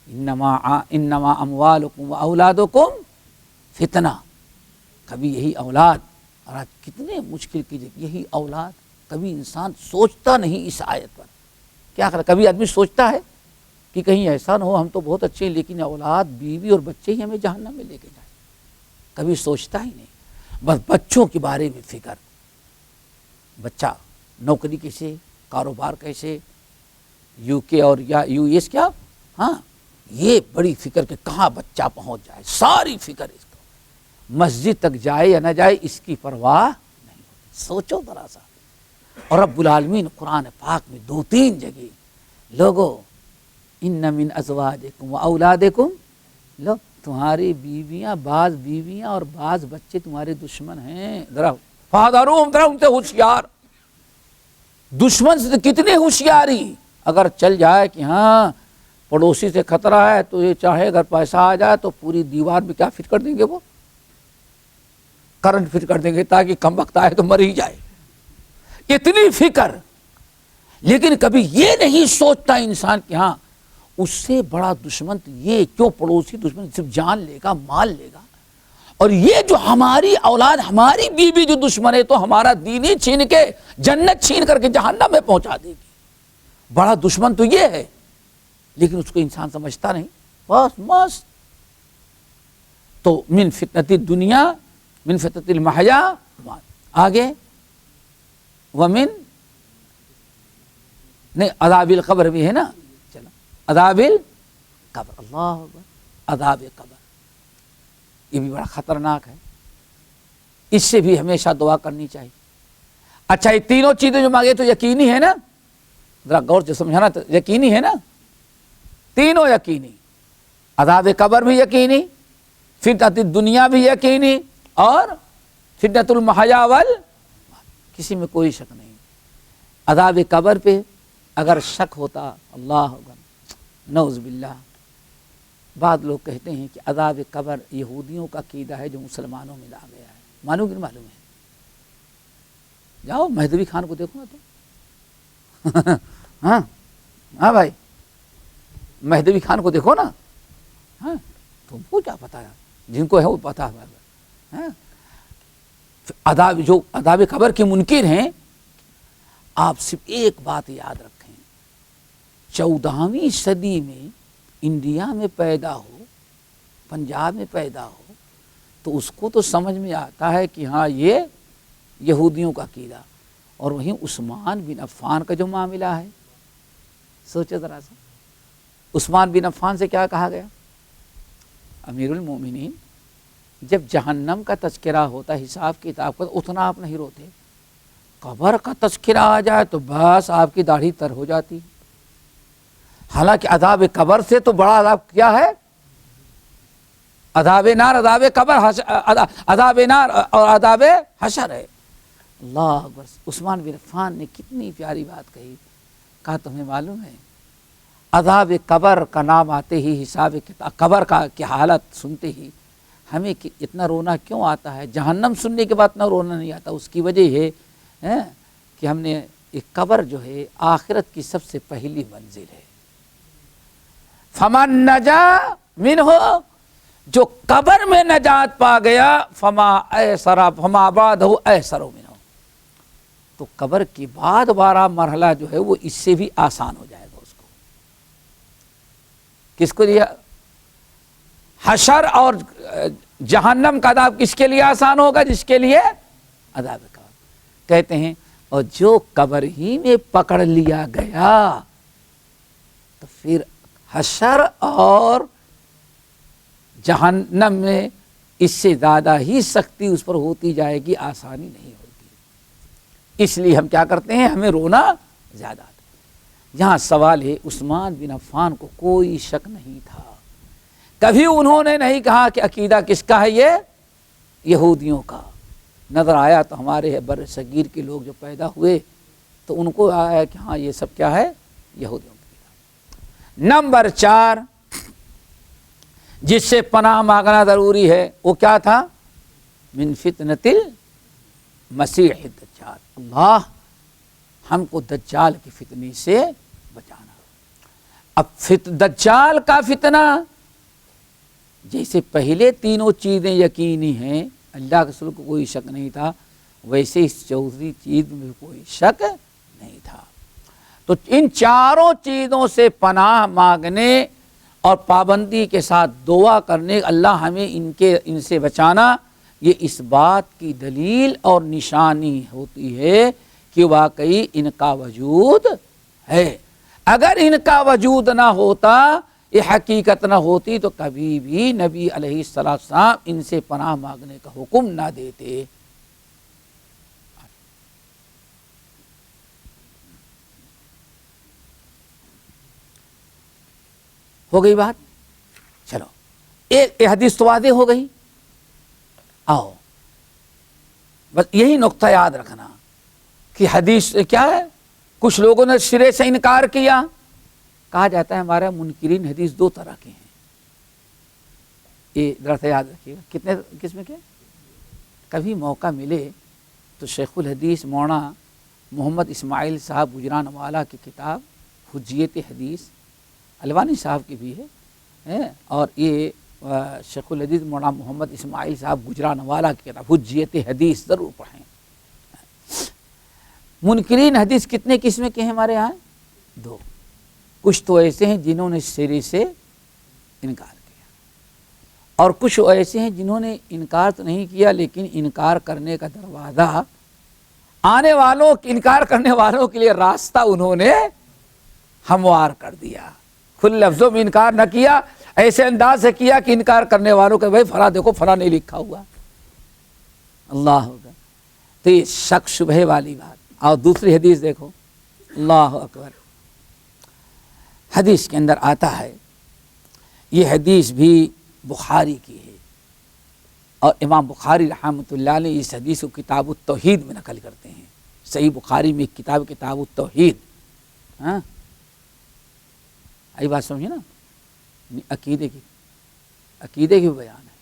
انما اموالکم و اولادکم فتنہ، کبھی یہی اولاد، اور آج کتنے مشکل کی یہی اولاد، کبھی انسان سوچتا نہیں اس آیت پر، کیا کرے؟ کبھی آدمی سوچتا ہے کہ کہیں ایسا نہ ہو ہم تو بہت اچھے ہیں لیکن اولاد بیوی اور بچے ہی ہمیں جہنم میں لے کے جائیں، کبھی سوچتا ہی نہیں، بس بچوں کے بارے میں فکر، بچہ نوکری کیسے، کاروبار کیسے، یو کے اور یا یو ایس کیا، ہاں یہ بڑی فکر کہ کہاں بچہ پہنچ جائے، ساری فکر اس کو، مسجد تک جائے یا نہ جائے اس کی پرواہ نہیں۔ سوچو ذرا سا۔ اور رب العالمین قرآن پاک میں 2-3 جگہ لوگو ان من ازواجکم و اولادکم، لو تمہاری بیویاں، بعض بیویاں اور بعض بچے تمہارے دشمن ہیں، ذرا فحذروہم، ذرا ان سے ہوشیار۔ دشمن سے کتنی ہوشیاری، اگر چل جائے کہ ہاں پڑوسی سے خطرہ ہے تو یہ چاہے اگر پیسہ آ جائے تو پوری دیوار میں کیا فٹ کر دیں گے، وہ کرنٹ فٹ کر دیں گے تاکہ کم وقت آئے تو مر ہی جائے، اتنی فکر۔ لیکن کبھی یہ نہیں سوچتا انسان کہ ہاں اس سے بڑا دشمن تو یہ، کیوں پڑوسی دشمن صرف جان لے گا، مال لے گا، اور یہ جو ہماری اولاد، ہماری بیوی جو دشمن ہے تو ہمارا دین ہی چھین کے، جنت چھین کر کے جہنم میں پہنچا دے گی۔ بڑا دشمن تو یہ ہے، لیکن اس کو انسان سمجھتا نہیں، بس مست. تو من فتنۃ الدنیا، من فتنۃ المحیا، آگے ومن نہیں عذاب القبر بھی ہے نا، چلو عذاب القبر، اللہ اکبر، عذاب قبر یہ بھی بڑا خطرناک ہے، اس سے بھی ہمیشہ دعا کرنی چاہیے. اچھا یہ تینوں چیزیں جو مانگے تو یقینی ہے نا، ذرا غور سے سمجھانا، تو یقینی ہے نا، تینوں یقینی، عذاب قبر بھی یقینی، فتنۃ الدنیا بھی یقینی، اور فتنۃ المحیا کسی میں کوئی شک نہیں. عذاب قبر پہ اگر شک ہوتا، اللہ اکبر، نعوذ باللہ، بعض لوگ کہتے ہیں کہ عذاب قبر یہودیوں کا عقیدہ ہے جو مسلمانوں میں آ گیا ہے. معلوم نہیں معلوم ہے؟ جاؤ مہدوی خان کو دیکھو نا تو ہاں ہاں بھائی، مہدوی خان کو دیکھو نا، ہاں تم کو کیا پتا ہے، جن کو ہے وہ پتا ہے. عذاب جو عذاب قبر کے منکر ہیں، آپ صرف ایک بات یاد رکھیں، 14ویں صدی میں انڈیا میں پیدا ہو، پنجاب میں پیدا ہو، تو اس کو تو سمجھ میں آتا ہے کہ ہاں یہ یہودیوں کا عقیدہ، اور وہیں عثمان بن عفان کا جو معاملہ ہے، سوچے ذرا سا، عثمان بن عفان سے کیا کہا گیا، امیر المومنین، جب جہنم کا تذکرہ ہوتا ہے، حساب کتاب کا، اتنا آپ نہیں روتے، قبر کا تذکرہ آ جائے تو بس آپ کی داڑھی تر ہو جاتی. حالانکہ عذاب قبر سے تو بڑا عذاب کیا ہے، عذاب نار، عذاب قبر، عذاب نار اور عذاب حشر ہے. اللہ اکبر. عثمان بن عفان نے کتنی پیاری بات کہی، کہا تمہیں معلوم ہے عذاب قبر کا نام آتے ہی، حساب کتاب قبر کی حالت سنتے ہی ہمیں اتنا رونا کیوں آتا ہے، جہنم سننے کے بعد اتنا رونا نہیں آتا. اس کی وجہ یہ ہے کہ ہم نے ایک قبر جو ہے آخرت کی سب سے پہلی منزل ہے. فمن نجا منہ، جو قبر میں نجات پا گیا، فما بعدہ ایسر منہ، تو قبر کے بعد بارہ مرحلہ جو ہے وہ اس سے بھی آسان ہو جائے گا اس کو. کس کو دیا؟ حشر اور جہنم کا عذاب کس کے لیے آسان ہوگا؟ جس کے لیے عذاب قبر. کہتے ہیں اور جو قبر ہی میں پکڑ لیا گیا تو پھر حشر اور جہنم میں اس سے زیادہ ہی سختی اس پر ہوتی جائے گی، آسانی نہیں ہوگی. اس لیے ہم کیا کرتے ہیں، ہمیں رونا زیادہ آتا ہے. یہاں سوال ہے، عثمان بن عفان کو کوئی شک نہیں تھا، کبھی انہوں نے نہیں کہا کہ عقیدہ کس کا ہے، یہ یہودیوں کا. نظر آیا تو ہمارے بر صغیر کے لوگ جو پیدا ہوئے تو ان کو آیا کہ ہاں یہ سب کیا ہے، یہودیوں کی. نمبر 4 جس سے پناہ مانگنا ضروری ہے وہ کیا تھا، من فتنۃ المسیح الدجال. اللہ ہم کو دجال کی فتنے سے بچانا. اب دجال کا فتنہ، جیسے پہلے تینوں چیزیں یقینی ہیں، اللہ کے رسول کو کوئی شک نہیں تھا، ویسے اس چوتھی چیز میں کوئی شک نہیں تھا. تو ان چاروں چیزوں سے پناہ مانگنے اور پابندی کے ساتھ دعا کرنے، اللہ ہمیں ان سے بچانا، یہ اس بات کی دلیل اور نشانی ہوتی ہے کہ واقعی ان کا وجود ہے. اگر ان کا وجود نہ ہوتا، یہ حقیقت نہ ہوتی، تو کبھی بھی نبی علیہ السلام ان سے پناہ مانگنے کا حکم نہ دیتے. ہو گئی بات؟ چلو ایک حدیث تو واضح ہو گئی. آؤ بس یہی نقطہ یاد رکھنا کہ حدیث کیا ہے. کچھ لوگوں نے سرے سے انکار کیا. کہا جاتا ہے ہمارے منکرین حدیث 2 طرح کے ہیں. یہ ذرا سا یاد رکھیے گا. کتنے قسم کے؟ کبھی موقع ملے تو شیخ الحدیث مولانا محمد اسماعیل صاحب گجران والا کی کتاب حجیت حدیث، الوانی صاحب کی بھی ہے، اور یہ شیخ الحدیث مولانا محمد اسماعیل صاحب گجران والا کی کتاب حجیت حدیث ضرور پڑھیں. منکرین حدیث کتنے قسم کے ہیں ہمارے یہاں؟ دو، کچھ تو ایسے ہیں جنہوں نے سرے سے انکار کیا، اور کچھ ایسے ہیں جنہوں نے انکار تو نہیں کیا لیکن انکار کرنے کا دروازہ آنے والوں، انکار کرنے والوں کے لیے راستہ انہوں نے ہموار کر دیا، کھلے لفظوں میں انکار نہ کیا، ایسے انداز سے کیا کہ انکار کرنے والوں کے بھائی فلاں دیکھو فلاں نہیں لکھا ہوا، اللہ ہوگا، تو یہ شک شبہ والی بات۔ اور دوسری حدیث دیکھو، اللہ اکبر، حدیث کے اندر آتا ہے، یہ حدیث بھی بخاری کی ہے، اور امام بخاری رحمۃ اللہ علیہ اس حدیث کو کتاب التوحید میں نقل کرتے ہیں، صحیح بخاری میں ایک کتاب التوحید، ہاں آئی بات سمجھے نا، عقیدے کی بیان ہے،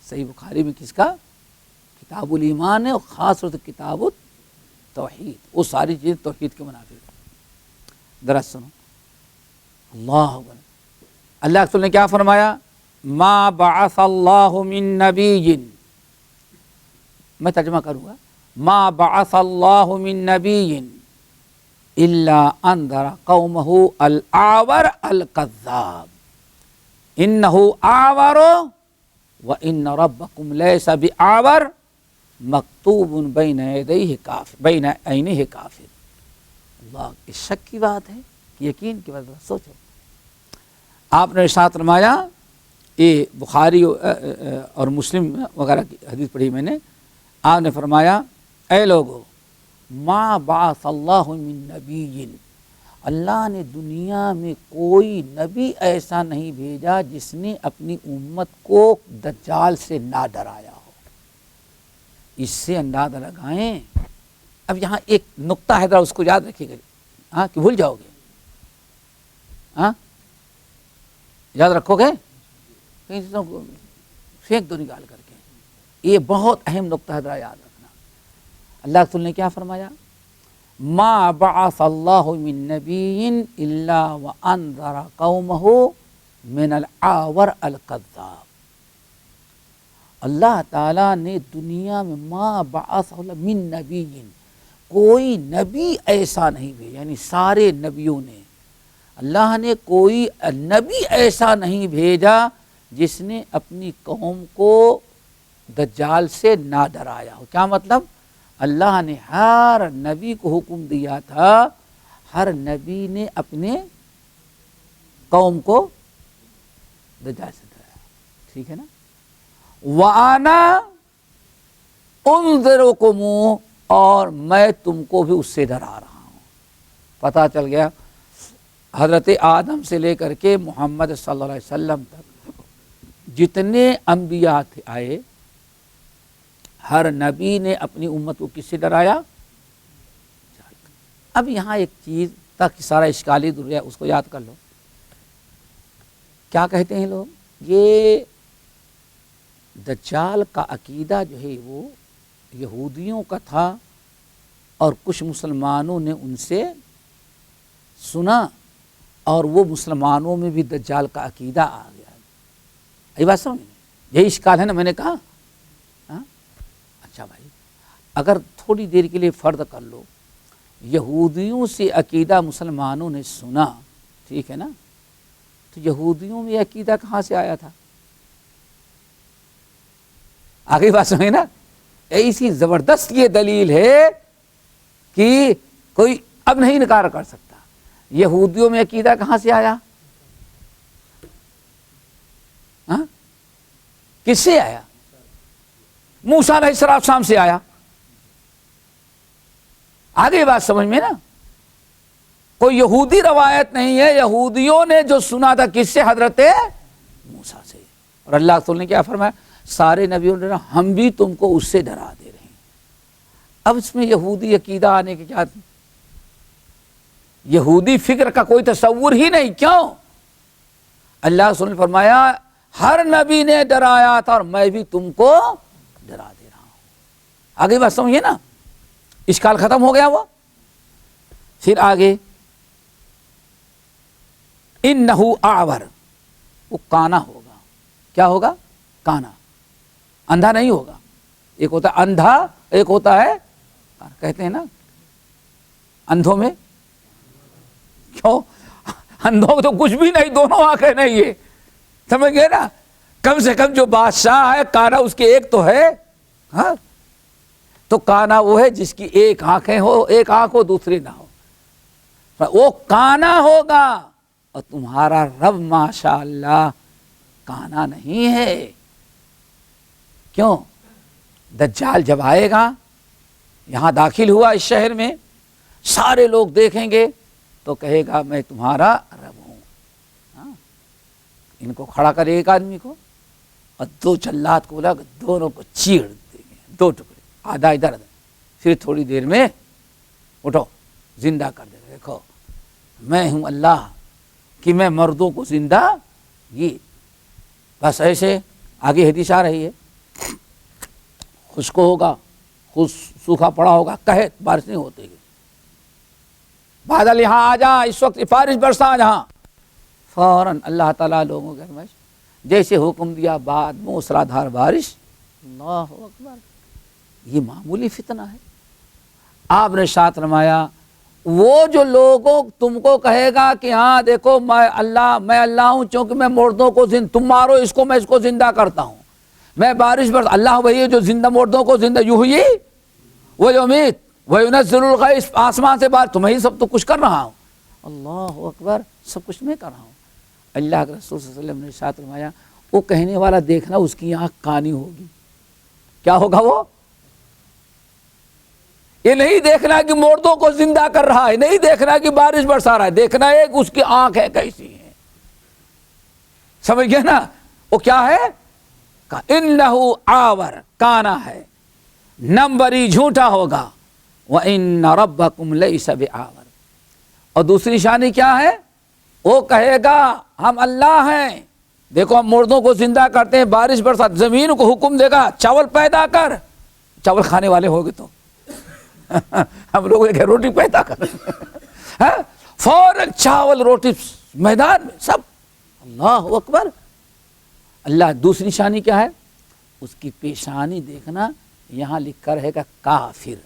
صحیح بخاری میں کس کا؟ کتاب الایمان ہے، اور خاص طور سے کتاب التوحید، وہ ساری چیزیں توحید کے منافق۔ ذرا سنو، اللہ اکبر، اللہ رسول نے کیا فرمایا؟ ما بعث اللہ من نبی، میں ترجمہ کروں گا، ما بعث اللہ من نبی الا انذر قومہ الاعور الکذاب انہ اعور وان ربکم لیس باعور مکتوب بین یدیہ کافر بین عینیہ کافر۔ اللہ، اس شک کی بات ہے، یقین کی بات، سوچو، آپ نے ارشاد فرمایا، یہ بخاری اور مسلم وغیرہ کی حدیث پڑھی میں نے، آپ نے فرمایا اے لوگو ما بعث اللہ من نبی، اللہ نے دنیا میں کوئی نبی ایسا نہیں بھیجا جس نے اپنی امت کو دجال سے نہ ڈرایا ہو۔ اس سے اندازہ لگائیں، اب یہاں ایک نقطہ ہے، ذرا اس کو یاد رکھیے گا، ہاں کہ بھول جاؤ گے، ہاں یاد رکھو گے، پھینک دو نکال کر کے، یہ بہت اہم نقطہ ہے، ذرا یاد رکھنا۔ اللہ رسول نے کیا فرمایا؟ ما بعث اللہ من نبی الا وانذر قومہ من الاعور الکذاب، اللہ تعالیٰ نے دنیا میں ما بعث من نبی، کوئی نبی ایسا نہیں بھیجا، یعنی سارے نبیوں نے، اللہ نے کوئی نبی ایسا نہیں بھیجا جس نے اپنی قوم کو دجال سے نہ ڈرایا ہو۔ کیا مطلب؟ اللہ نے ہر نبی کو حکم دیا تھا، ہر نبی نے اپنے قوم کو دجال سے ڈرایا، ٹھیک ہے نا؟ وَأَنَا أُنذِرُكُمْ، اور میں تم کو بھی اس سے ڈرا رہا ہوں۔ پتہ چل گیا حضرت آدم سے لے کر کے محمد صلی اللہ علیہ وسلم تک جتنے انبیاء آئے، ہر نبی نے اپنی امت کو کس سے ڈرایا؟ اب یہاں ایک چیز تک سارا اشکالی دور ہے، اس کو یاد کر لو۔ کیا کہتے ہیں لوگ؟ یہ دجال کا عقیدہ جو ہے وہ یہودیوں کا تھا، اور کچھ مسلمانوں نے ان سے سنا، اور وہ مسلمانوں میں بھی دجال کا عقیدہ آ گیا۔ یہ بات سمجھ، یہی اشکال ہے نا، میں نے کہا۔ اچھا بھائی، اگر تھوڑی دیر کے لیے فرض کر لو یہودیوں سے عقیدہ مسلمانوں نے سنا، ٹھیک ہے نا، تو یہودیوں میں عقیدہ کہاں سے آیا تھا؟ آگے بات سمجھے نا، ایسی زبردست یہ دلیل ہے کہ کوئی اب نہیں انکار کر سکتا۔ یہودیوں میں عقیدہ کہاں سے آیا؟ ہاں کس سے آیا؟ موسیٰ علیہ السلام سے آیا۔ آگے بات سمجھ میں نا، کوئی یہودی روایت نہیں ہے، یہودیوں نے جو سنا تھا کس سے؟ حضرت موسیٰ سے۔ اور اللہ رسول نے کیا فرمایا؟ سارے نبیوں نے ہم بھی تم کو اس سے ڈرا دے رہے ہیں۔ اب اس میں یہودی عقیدہ آنے کی کیا؟ یہودی فکر کا کوئی تصور ہی نہیں۔ کیوں؟ اللہ رسول نے فرمایا ہر نبی نے ڈرایا تھا، اور میں بھی تم کو ڈرا دے رہا ہوں۔ آگے بات سمجھیے نا، اشکال ختم ہو گیا وہ۔ پھر آگے انہ اعور، وہ کانا ہوگا۔ کیا ہوگا؟ کانا، اندھا نہیں ہوگا۔ ایک ہوتا ہے اندھا، ایک ہوتا ہے کہتے ہیں نا اندھوں میں کیوں؟ اندھوں کو تو کچھ بھی نہیں، دونوں آنکھیں نہیں ہے، سمجھ گئے نا؟ کم سے کم جو بادشاہ ہے کانا اس کی ایک تو ہے، ہاں تو کانا وہ ہے جس کی ایک آنکھیں ہو، ایک آنکھ ہو دوسری نہ ہو، وہ کانا ہوگا، اور تمہارا رب ماشاء اللہ کانا نہیں ہے۔ کیوں؟ دجال جب آئے گا، یہاں داخل ہوا اس شہر میں، سارے لوگ دیکھیں گے تو کہے گا میں تمہارا رب ہوں، ہاں؟ ان کو کھڑا کرے ایک آدمی کو، اور دو جلاد کو لگ دونوں کو چیڑ دیں گے، دو ٹکڑے، آدھا ادھر، پھر تھوڑی دیر میں اٹھو زندہ کر دے گا، دیکھو میں ہوں اللہ کہ میں مردوں کو زندہ، یہ بس ایسے آگے حدیث آ رہی ہے، خشک ہوگا، سوکھا پڑا ہوگا، کہے بارش نہیں ہوتی گی، بادل یہاں آ جا، اس وقت بارش برسا جہاں، فوراً اللہ تعالیٰ لوگوں کے فرمائش جیسے حکم دیا، بعد موسلادھار بارش، اللہ اکبر، یہ معمولی فتنہ ہے۔ آپ نے ساتھ فرمایا وہ جو لوگوں تم کو کہے گا کہ ہاں دیکھو میں اللہ ہوں، چونکہ میں مردوں کو تم مارو اس کو، میں اس کو زندہ کرتا ہوں، میں بارش برس، اللہ وہی ہے جو زندہ مردوں کو زندہ، یحیی و یمیت و ینزل الغیث، آسمان سے بارش، تمہیں سب تو کچھ کر رہا ہوں، اللہ اکبر، سب کچھ میں کر رہا ہوں۔ اللہ کے رسول صلی اللہ علیہ وسلم نے ساتھ فرمایا وہ کہنے والا دیکھنا اس کی آنکھ کانی ہوگی، کیا ہوگا وہ؟ یہ نہیں دیکھنا کہ مردوں کو زندہ کر رہا ہے، نہیں دیکھنا کہ بارش برسا رہا ہے، دیکھنا ہے کہ اس کی آنکھیں کیسی ہیں، سمجھ گئے نا؟ وہ کیا ہے؟ انہو آور، کانا ہے، نمبری جھوٹا ہوگا، وَإِنَّ رَبَّكُمْ لَيْسَ بِآوَرٍ، اور دوسری نشانی کیا ہے؟ وہ کہے گا ہم اللہ ہیں، دیکھو ہم مردوں کو زندہ کرتے ہیں، بارش برسا، زمین کو حکم دے گا چاول پیدا کر، چاول کھانے والے ہوگے تو ہم لوگ ایک روٹی پیدا کر، فوراً چاول روٹی میدان میں سب، اللہ اکبر۔ اللہ دوسری نشانی کیا ہے؟ اس کی پیشانی دیکھنا، یہاں لکھا رہے گا کافر،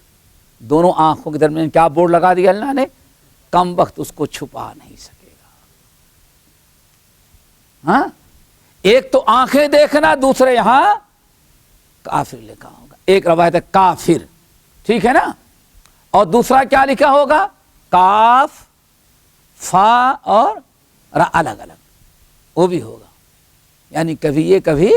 دونوں آنکھوں کے درمیان کیا بورڈ لگا دیا اللہ نے؟ کم وقت اس کو چھپا نہیں سکے گا، ہاں؟ ایک تو آنکھیں دیکھنا، دوسرے یہاں کافر لکھا ہوگا، ایک روایت ہے کافر، ٹھیک ہے نا؟ اور دوسرا کیا لکھا ہوگا؟ کاف، فا اور را الگ الگ، وہ بھی ہوگا، یعنی کبھی یہ کبھی،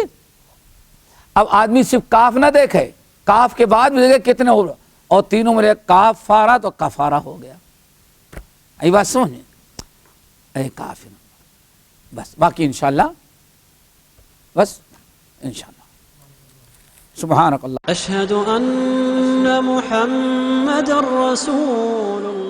اب آدمی صرف کاف نہ دیکھے، کاف کے بعد بھی دیکھے کتنے ہو، اور تینوں میں کاف فارا تو کفارہ ہو گیا، ای بات سمجھیں، اے کافر، بس باقی انشاءاللہ، بس انشاءاللہ، سبحانک اللہ، أشهد أن محمد رسول الله